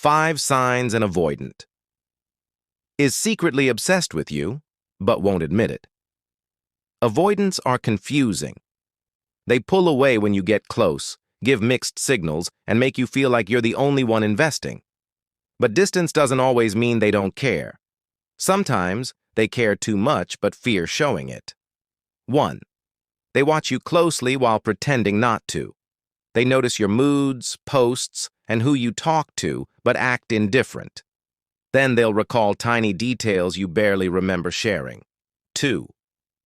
5 signs an avoidant is secretly obsessed with you, but won't admit it. Avoidants are confusing. They pull away when you get close, give mixed signals, and make you feel like you're the only one investing. But distance doesn't always mean they don't care. Sometimes they care too much but fear showing it. 1. They watch you closely while pretending not to. They notice your moods, posts, and who you talk to, but act indifferent. Then they'll recall tiny details you barely remember sharing. 2.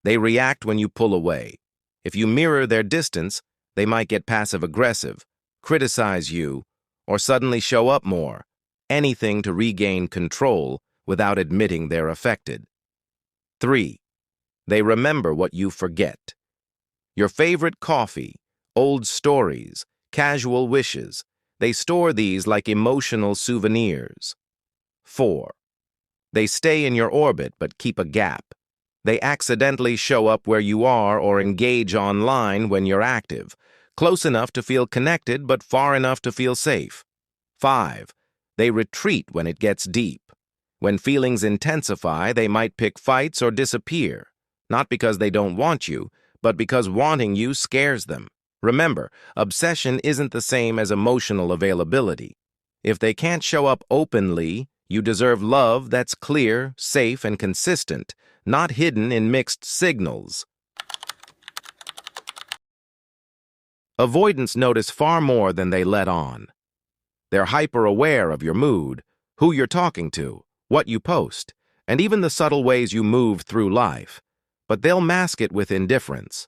They react when you pull away. If you mirror their distance, they might get passive-aggressive, criticize you, or suddenly show up more, anything to regain control without admitting they're affected. 3. They remember what you forget. Your favorite coffee, old stories, casual wishes. They store these like emotional souvenirs. 4. They stay in your orbit but keep a gap. They accidentally show up where you are or engage online when you're active, close enough to feel connected but far enough to feel safe. 5. They retreat when it gets deep. When feelings intensify, they might pick fights or disappear, not because they don't want you, but because wanting you scares them. Remember, obsession isn't the same as emotional availability. If they can't show up openly, you deserve love that's clear, safe, and consistent, not hidden in mixed signals. Avoidants notice far more than they let on. They're hyper-aware of your mood, who you're talking to, what you post, and even the subtle ways you move through life. But they'll mask it with indifference.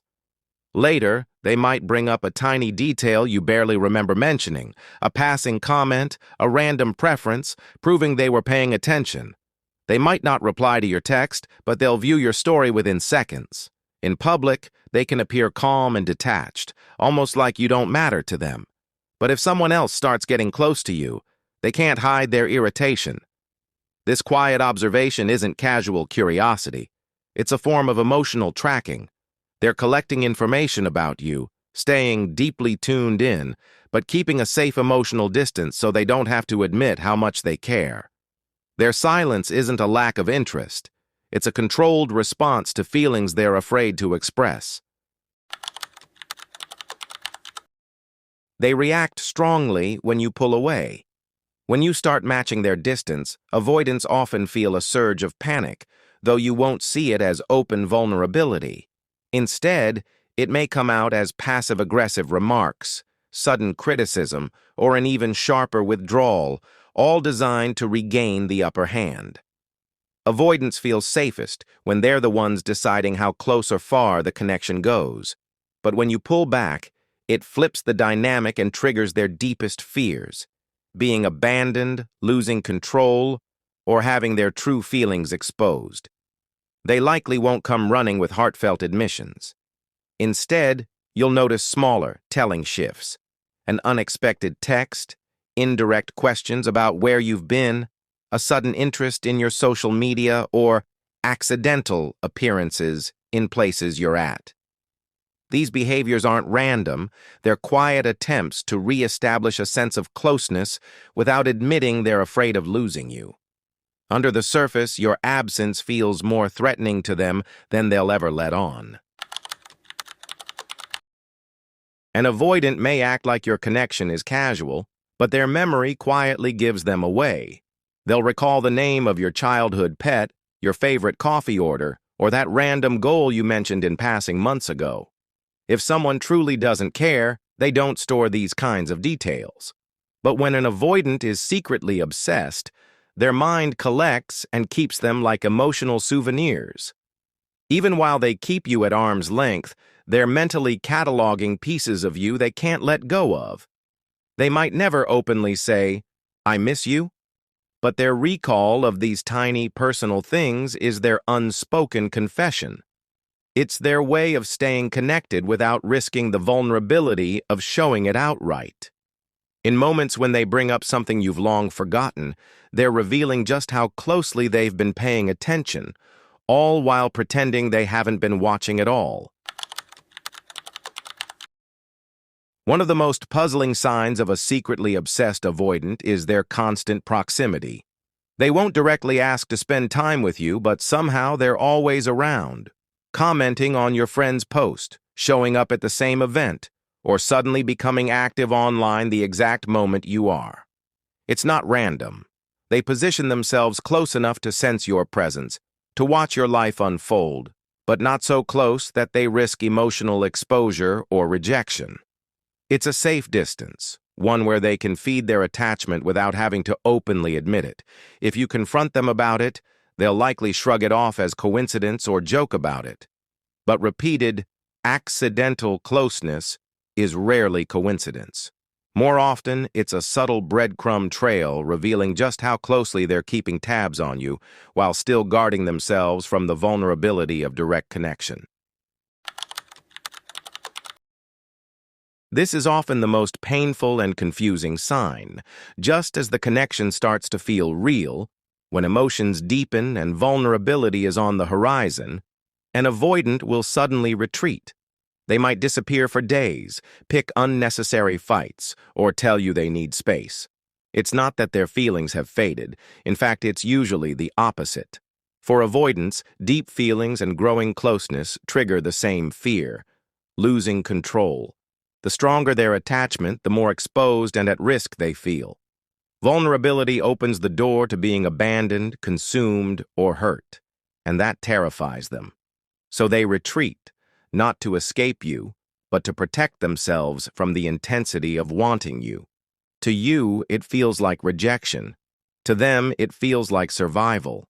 Later, they might bring up a tiny detail you barely remember mentioning, a passing comment, a random preference, proving they were paying attention. They might not reply to your text, but they'll view your story within seconds. In public, they can appear calm and detached, almost like you don't matter to them. But if someone else starts getting close to you, they can't hide their irritation. This quiet observation isn't casual curiosity. It's a form of emotional tracking. They're collecting information about you, staying deeply tuned in, but keeping a safe emotional distance so they don't have to admit how much they care. Their silence isn't a lack of interest. It's a controlled response to feelings they're afraid to express. They react strongly when you pull away. When you start matching their distance, avoidants often feel a surge of panic, though you won't see it as open vulnerability. Instead, it may come out as passive-aggressive remarks, sudden criticism, or an even sharper withdrawal, all designed to regain the upper hand. Avoidants feel safest when they're the ones deciding how close or far the connection goes. But when you pull back, it flips the dynamic and triggers their deepest fears: being abandoned, losing control, or having their true feelings exposed. They likely won't come running with heartfelt admissions. Instead, you'll notice smaller, telling shifts: an unexpected text, indirect questions about where you've been, a sudden interest in your social media, or accidental appearances in places you're at. These behaviors aren't random. They're quiet attempts to re-establish a sense of closeness without admitting they're afraid of losing you. Under the surface, your absence feels more threatening to them than they'll ever let on. An avoidant may act like your connection is casual, but their memory quietly gives them away. They'll recall the name of your childhood pet, your favorite coffee order, or that random goal you mentioned in passing months ago. If someone truly doesn't care, they don't store these kinds of details. But when an avoidant is secretly obsessed, their mind collects and keeps them like emotional souvenirs. Even while they keep you at arm's length, they're mentally cataloging pieces of you they can't let go of. They might never openly say, "I miss you," but their recall of these tiny personal things is their unspoken confession. It's their way of staying connected without risking the vulnerability of showing it outright. In moments when they bring up something you've long forgotten, they're revealing just how closely they've been paying attention, all while pretending they haven't been watching at all. One of the most puzzling signs of a secretly obsessed avoidant is their constant proximity. They won't directly ask to spend time with you, but somehow they're always around, commenting on your friend's post, showing up at the same event, or suddenly becoming active online the exact moment you are. It's not random. They position themselves close enough to sense your presence, to watch your life unfold, but not so close that they risk emotional exposure or rejection. It's a safe distance, one where they can feed their attachment without having to openly admit it. If you confront them about it, they'll likely shrug it off as coincidence or joke about it. But repeated, accidental closeness is rarely coincidence. More often, it's a subtle breadcrumb trail revealing just how closely they're keeping tabs on you while still guarding themselves from the vulnerability of direct connection. This is often the most painful and confusing sign. Just as the connection starts to feel real, when emotions deepen and vulnerability is on the horizon, an avoidant will suddenly retreat. They might disappear for days, pick unnecessary fights, or tell you they need space. It's not that their feelings have faded. In fact, it's usually the opposite. For avoidants, deep feelings and growing closeness trigger the same fear: losing control. The stronger their attachment, the more exposed and at risk they feel. Vulnerability opens the door to being abandoned, consumed, or hurt, and that terrifies them. So they retreat, not to escape you, but to protect themselves from the intensity of wanting you. To you, it feels like rejection. To them, it feels like survival.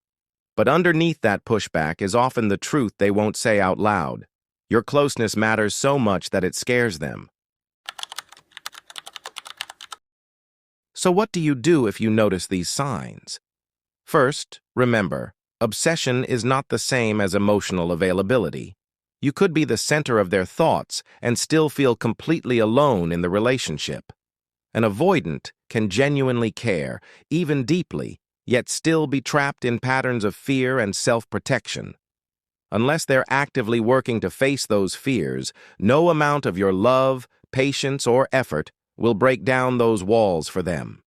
But underneath that pushback is often the truth they won't say out loud. Your closeness matters so much that it scares them. So what do you do if you notice these signs? First, remember, obsession is not the same as emotional availability. You could be the center of their thoughts and still feel completely alone in the relationship. An avoidant can genuinely care, even deeply, yet still be trapped in patterns of fear and self-protection. Unless they're actively working to face those fears, no amount of your love, patience, or effort will break down those walls for them.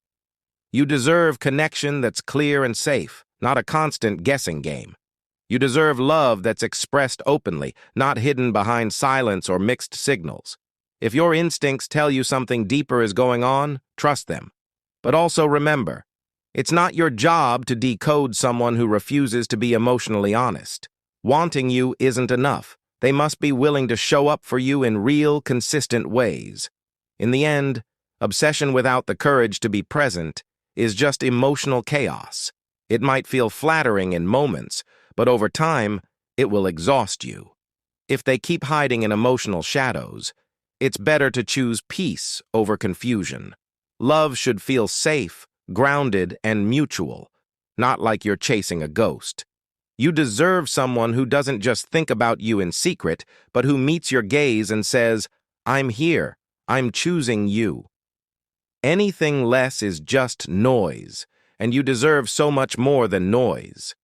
You deserve connection that's clear and safe, not a constant guessing game. You deserve love that's expressed openly, not hidden behind silence or mixed signals. If your instincts tell you something deeper is going on, trust them. But also remember, it's not your job to decode someone who refuses to be emotionally honest. Wanting you isn't enough. They must be willing to show up for you in real, consistent ways. In the end, obsession without the courage to be present is just emotional chaos. It might feel flattering in moments, but over time, it will exhaust you. If they keep hiding in emotional shadows, it's better to choose peace over confusion. Love should feel safe, grounded, and mutual, not like you're chasing a ghost. You deserve someone who doesn't just think about you in secret, but who meets your gaze and says, "I'm here. I'm choosing you." Anything less is just noise, and you deserve so much more than noise.